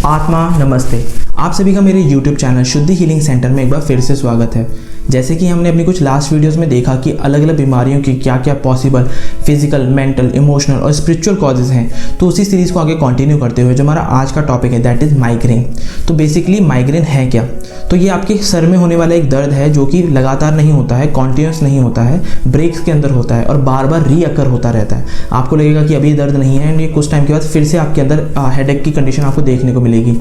आत्मा नमस्ते। आप सभी का मेरे YouTube चैनल शुद्धि हीलिंग सेंटर में एक बार फिर से स्वागत है। जैसे कि हमने अपनी कुछ लास्ट वीडियोस में देखा कि अलग अलग बीमारियों की क्या क्या पॉसिबल फिजिकल, मेंटल, इमोशनल और स्पिरिचुअल कॉजेज़ हैं, तो उसी सीरीज़ को आगे कंटिन्यू करते हुए जो हमारा आज का टॉपिक है दैट इज़ माइग्रेन। तो बेसिकली माइग्रेन है क्या? तो ये आपके सर में होने वाला एक दर्द है जो कि लगातार नहीं होता है, कॉन्टिन्यूस नहीं होता है, ब्रेक्स के अंदर होता है और बार बार रीअकर होता रहता है। आपको लगेगा कि अभी दर्द नहीं है, ये कुछ टाइम के बाद फिर से आपके अंदर हेडेक की कंडीशन आपको देखने को मिलेगी।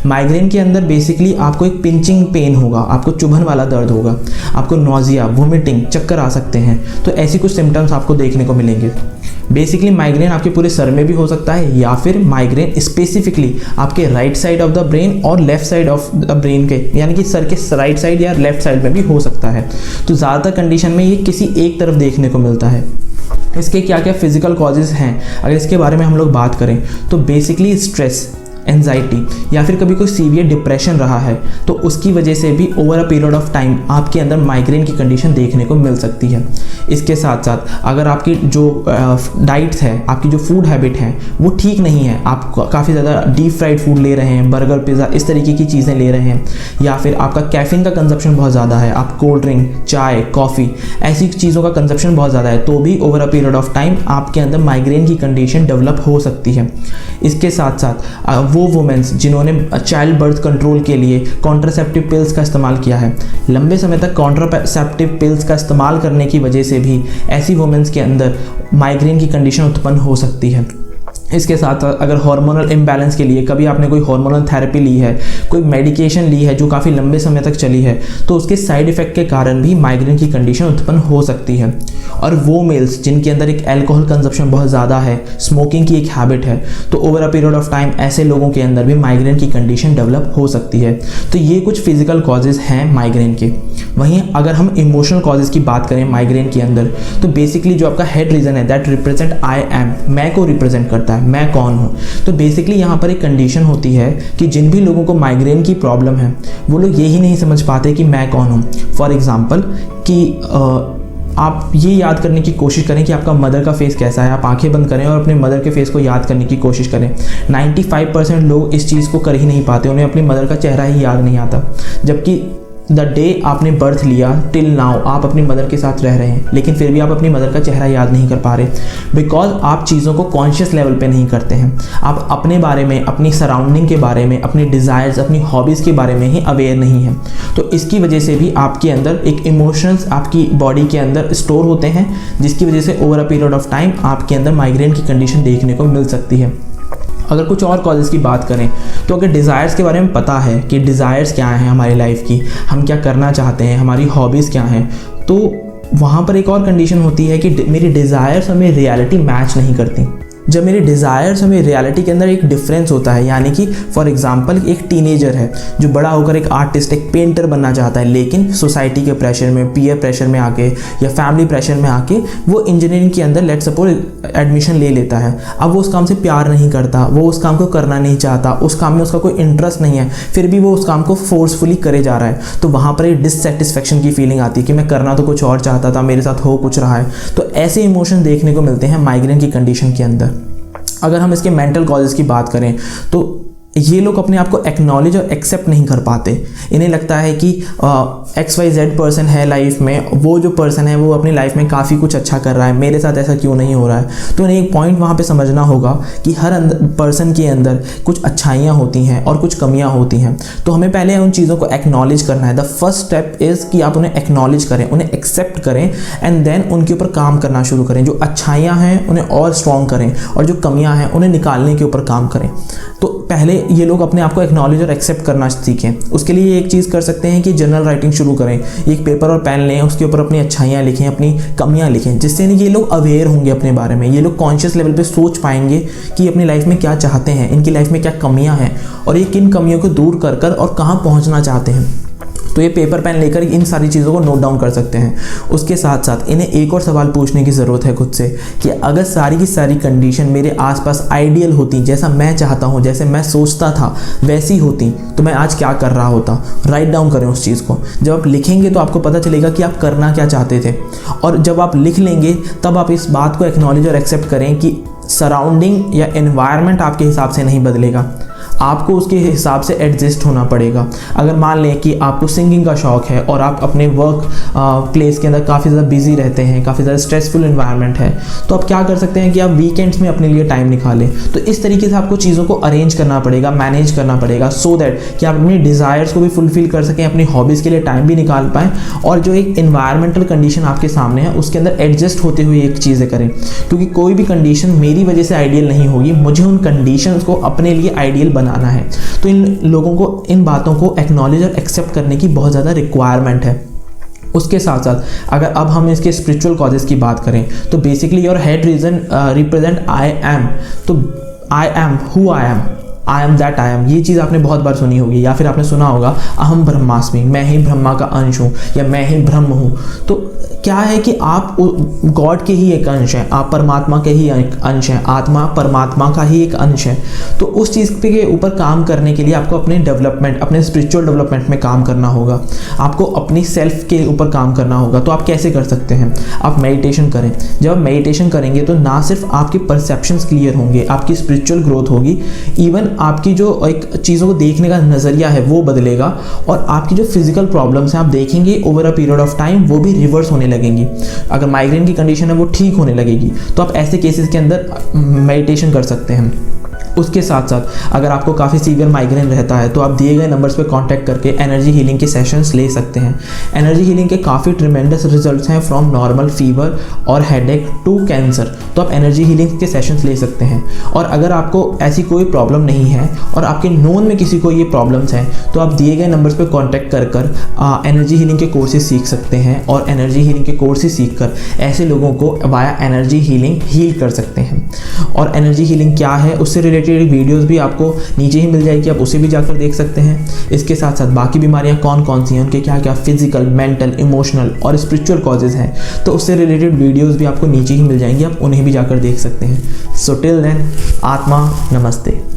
माइग्रेन के अंदर बेसिकली आपको एक पिंचिंग पेन होगा, आपको चुभन वाला दर्द होगा, आपको नोजिया, वोमिटिंग, चक्कर आ सकते हैं। तो ऐसी कुछ सिम्टम्स आपको देखने को मिलेंगे। बेसिकली माइग्रेन आपके पूरे सर में भी हो सकता है या फिर माइग्रेन स्पेसिफिकली आपके right side of the brain और left side of the brain के, यानी कि सर के राइट साइड या लेफ्ट साइड में भी हो सकता है। तो ज़्यादातर कंडीशन में ये किसी एक तरफ देखने को मिलता है। इसके क्या क्या फिजिकल कॉजेज़ हैं, अगर इसके बारे में हम लोग बात करें तो बेसिकली स्ट्रेस, एंजाइटी या फिर कभी कोई सीवियर डिप्रेशन रहा है तो उसकी वजह से भी over a period of time आपके अंदर माइग्रेन की कंडीशन देखने को मिल सकती है। इसके साथ साथ अगर आपकी जो डाइट्स है, आपकी जो फूड हैबिट है वो ठीक नहीं है, आप काफ़ी ज़्यादा डीप फ्राइड फूड ले रहे हैं, बर्गर, पिज़्ज़ा, इस तरीके की चीज़ें ले रहे हैं, या फिर आपका कैफीन का कंजप्शन बहुत ज़्यादा है, आप कोल्ड ड्रिंक, चाय, कॉफ़ी, ऐसी चीज़ों का कंजप्शन बहुत ज़्यादा है, तो भी over a period of time आपके अंदर माइग्रेन की कंडीशन डेवलप हो सकती है। इसके साथ साथ वो वुमेन्स जिन्होंने चाइल्ड बर्थ कंट्रोल के लिए कॉन्ट्रासेप्टिव पिल्स का इस्तेमाल किया है, लंबे समय तक कॉन्ट्रासेप्टिव पिल्स का इस्तेमाल करने की वजह से भी ऐसी वुमेन्स के अंदर माइग्रेन की कंडीशन उत्पन्न हो सकती है। इसके साथ अगर हार्मोनल इम्बैलेंस के लिए कभी आपने कोई हार्मोनल थेरेपी ली है, कोई मेडिकेशन ली है जो काफ़ी लंबे समय तक चली है, तो उसके साइड इफ़ेक्ट के कारण भी माइग्रेन की कंडीशन उत्पन्न हो सकती है। और वो मेल्स जिनके अंदर एक अल्कोहल कंजप्शन बहुत ज़्यादा है, स्मोकिंग की एक हैबिट है, तो over a period of time ऐसे लोगों के अंदर भी माइग्रेन की कंडीशन डेवलप हो सकती है। तो ये कुछ फिजिकल कॉजेज़ हैं माइग्रेन के। वहीं अगर हम इमोशनल कॉजेज़ की बात करें माइग्रेन के अंदर, तो बेसिकली जो आपका हेड रीजन है दैट रिप्रेजेंट आई एम, मैं को रिप्रेजेंट करता है, मैं कौन हूँ। तो बेसिकली यहाँ पर एक कंडीशन होती है कि जिन भी लोगों को माइग्रेन की प्रॉब्लम है वो लोग यही नहीं समझ पाते कि मैं कौन हूँ। फॉर एग्जांपल कि आप ये याद करने की कोशिश करें कि आपका मदर का फेस कैसा है, आप आंखें बंद करें और अपने मदर के फेस को याद करने की कोशिश करें। 95% लोग इस चीज़ को कर ही नहीं पाते, उन्हें अपनी मदर का चेहरा ही याद नहीं आता। जबकि द डे आपने बर्थ लिया टिल नाउ आप अपनी मदर के साथ रह रहे हैं, लेकिन फिर भी आप अपनी मदर का चेहरा याद नहीं कर पा रहे, बिकॉज आप चीज़ों को कॉन्शियस लेवल पे नहीं करते हैं। आप अपने बारे में, अपनी सराउंडिंग के बारे में, अपनी डिज़ायर्स, अपनी हॉबीज़ के बारे में ही अवेयर नहीं है। तो इसकी वजह से भी आपके अंदर एक इमोशंस आपकी बॉडी के अंदर स्टोर होते हैं, जिसकी वजह से over a period of time आपके अंदर माइग्रेन की कंडीशन देखने को मिल सकती है। अगर कुछ और कॉजेज़ की बात करें तो अगर डिज़ायर्स के बारे में पता है कि डिज़ायर्स क्या हैं हमारी लाइफ की, हम क्या करना चाहते हैं, हमारी हॉबीज़ क्या हैं, तो वहाँ पर एक और कंडीशन होती है कि मेरी डिज़ायर्स हमें रियलिटी मैच नहीं करती। जब मेरे डिज़ायर्स हमें रियलिटी के अंदर एक डिफरेंस होता है, यानी कि फॉर एग्जांपल एक टीनेजर है जो बड़ा होकर एक आर्टिस्ट, एक पेंटर बनना चाहता है, लेकिन सोसाइटी के प्रेशर में, पीयर प्रेशर में आके या फैमिली प्रेशर में आके वो इंजीनियरिंग के अंदर लेट्स सपोज एडमिशन ले लेता है। अब वो उस काम से प्यार नहीं करता, वो उस काम को करना नहीं चाहता, उस काम में उसका कोई इंटरेस्ट नहीं है, फिर भी वो उस काम को फोर्सफुली करे जा रहा है। तो वहाँ पर एक डिससेटिस्फेक्शन की फीलिंग आती है कि मैं करना तो कुछ और चाहता था, मेरे साथ हो कुछ रहा है। तो ऐसे इमोशन देखने को मिलते हैं माइग्रेन की कंडीशन के अंदर। अगर हम इसके मेंटल कॉजेज़ की बात करें तो ये लोग अपने आप को एक्नॉलेज और एक्सेप्ट नहीं कर पाते। इन्हें लगता है कि XYZ पर्सन है लाइफ में, वो जो पर्सन है वो अपनी लाइफ में काफ़ी कुछ अच्छा कर रहा है, मेरे साथ ऐसा क्यों नहीं हो रहा है। तो इन्हें एक पॉइंट वहाँ पे समझना होगा कि हर पर्सन के अंदर कुछ अच्छाइयाँ होती हैं और कुछ कमियाँ होती हैं। तो हमें पहले उन चीज़ों को एक्नॉलेज करना है। द फर्स्ट स्टेप इज़ कि आप उन्हें एक्नॉलेज करें, उन्हें एक्सेप्ट करें एंड देन उनके ऊपर काम करना शुरू करें। जो अच्छाइयाँ हैं उन्हें और स्ट्रॉन्ग करें और जो कमियाँ हैं उन्हें निकालने के ऊपर काम करें। तो पहले ये लोग अपने आप को एक्नॉलेज और एक्सेप्ट करना सीखें। उसके लिए एक चीज़ कर सकते हैं कि जर्नल राइटिंग शुरू करें। एक पेपर और पेन लें, उसके ऊपर अपनी अच्छाइयाँ लिखें, अपनी कमियाँ लिखें, जिससे ये लोग अवेयर होंगे अपने बारे में। ये लोग कॉन्शियस लेवल पे सोच पाएंगे कि अपनी लाइफ में क्या चाहते हैं, इनकी लाइफ में क्या कमियाँ हैं और ये किन कमियों को दूर कर कर और कहाँ पहुँचना चाहते हैं। तो ये पेपर पेन लेकर इन सारी चीज़ों को नोट डाउन कर सकते हैं। उसके साथ साथ इन्हें एक और सवाल पूछने की ज़रूरत है खुद से कि अगर सारी की सारी कंडीशन मेरे आसपास आइडियल होती, जैसा मैं चाहता हूँ, जैसे मैं सोचता था वैसी होती, तो मैं आज क्या कर रहा होता। राइट डाउन करें उस चीज़ को। जब आप लिखेंगे तो आपको पता चलेगा कि आप करना क्या चाहते थे, और जब आप लिख लेंगे तब आप इस बात को एक्नॉलेज और एक्सेप्ट करें कि सराउंडिंग या एनवायरनमेंट आपके हिसाब से नहीं बदलेगा, आपको उसके हिसाब से एडजस्ट होना पड़ेगा। अगर मान लें कि आपको सिंगिंग का शौक़ है और आप अपने वर्क प्लेस के अंदर काफ़ी ज़्यादा बिजी रहते हैं, काफ़ी ज़्यादा स्ट्रेसफुल एनवायरनमेंट है, तो आप क्या कर सकते हैं कि आप वीकेंड्स में अपने लिए टाइम निकालें। तो इस तरीके से आपको चीज़ों को अरेंज करना पड़ेगा, मैनेज करना पड़ेगा, सो दैट कि आप अपनी डिज़ायर्स को भी फुलफिल कर सकें, अपनी हॉबीज़ के लिए टाइम भी निकाल पाएँ, और जो एक एनवायरमेंटल कंडीशन आपके सामने है उसके अंदर एडजस्ट होते हुए एक चीज़ें करें। क्योंकि कोई भी कंडीशन मेरी वजह से आइडियल नहीं होगी, मुझे उन कंडीशंस को अपने लिए आइडियल बनाना है। तो इन लोगों को इन बातों को एक्नॉलेज और एक्सेप्ट करने की बहुत ज़्यादा रिक्वायरमेंट है। उसके साथ साथ अगर अब हम इसके स्पिरिचुअल कॉजेज़ की बात करें तो basically your head region represent I am. तो I am who I am, I am that I am, ये चीज़ आपने बहुत बार सुनी होगी, या फिर आपने सुना होगा अहम ब्रह्मास्मि, मैं ही ब्रह्मा का अंश हूँ या मैं ही ब्रह्म हूँ। तो क्या है कि आप गॉड के ही एक अंश हैं, आप परमात्मा के ही एक अंश हैं, आत्मा परमात्मा का ही एक अंश है। तो उस चीज़ के ऊपर काम करने के लिए आपको अपने डेवलपमेंट, अपने स्पिरिचुअल डेवलपमेंट में काम करना होगा, आपको अपनी सेल्फ के ऊपर काम करना होगा। तो आप कैसे कर सकते हैं? आप मेडिटेशन करें। जब आप मेडिटेशन करेंगे तो ना सिर्फ आपके परसेप्शंस क्लियर होंगे, आपकी स्पिरिचुअल ग्रोथ होगी, इवन आपकी जो एक चीज़ों को देखने का नज़रिया है वो बदलेगा, और आपकी जो फिजिकल प्रॉब्लम्स हैं आप देखेंगे over a period of time वो भी रिवर्स होने लगेंगी। अगर माइग्रेन की कंडीशन है वो ठीक होने लगेगी। तो आप ऐसे केसेस के अंदर मेडिटेशन कर सकते हैं। उसके साथ साथ अगर आपको काफ़ी सीवियर माइग्रेन रहता है तो आप दिए गए नंबर्स पे कांटेक्ट करके एनर्जी हीलिंग के सेशंस ले सकते हैं। एनर्जी हीलिंग के काफ़ी ट्रिमेंडस रिजल्ट्स हैं, फ्रॉम नॉर्मल फीवर और हेडेक टू कैंसर। तो आप एनर्जी हीलिंग के सेशंस ले सकते हैं। और अगर आपको ऐसी कोई प्रॉब्लम नहीं है और आपके नोन में किसी को ये प्रॉब्लम्स हैं तो आप दिए गए नंबर्स पर कॉन्टैक्ट कर एनर्जी हीलिंग के कोर्सेज सीख सकते हैं, और एनर्जी हीलिंग के कोर्सेज सीख कर ऐसे लोगों को वाया एनर्जी हीलिंग हील कर सकते हैं। और एनर्जी हीलिंग क्या है उससे रिलेटेड वीडियोस भी आपको नीचे ही मिल जाएगी, आप उसे भी जाकर देख सकते हैं। इसके साथ साथ बाकी बीमारियां कौन कौन सी हैं, उनके क्या क्या फिजिकल, मेंटल, इमोशनल और स्पिरिचुअल कॉजेज हैं, तो उससे रिलेटेड वीडियोस भी आपको नीचे ही मिल जाएंगी, आप उन्हें भी जाकर देख सकते हैं। सो टिल देन, आत्मा नमस्ते।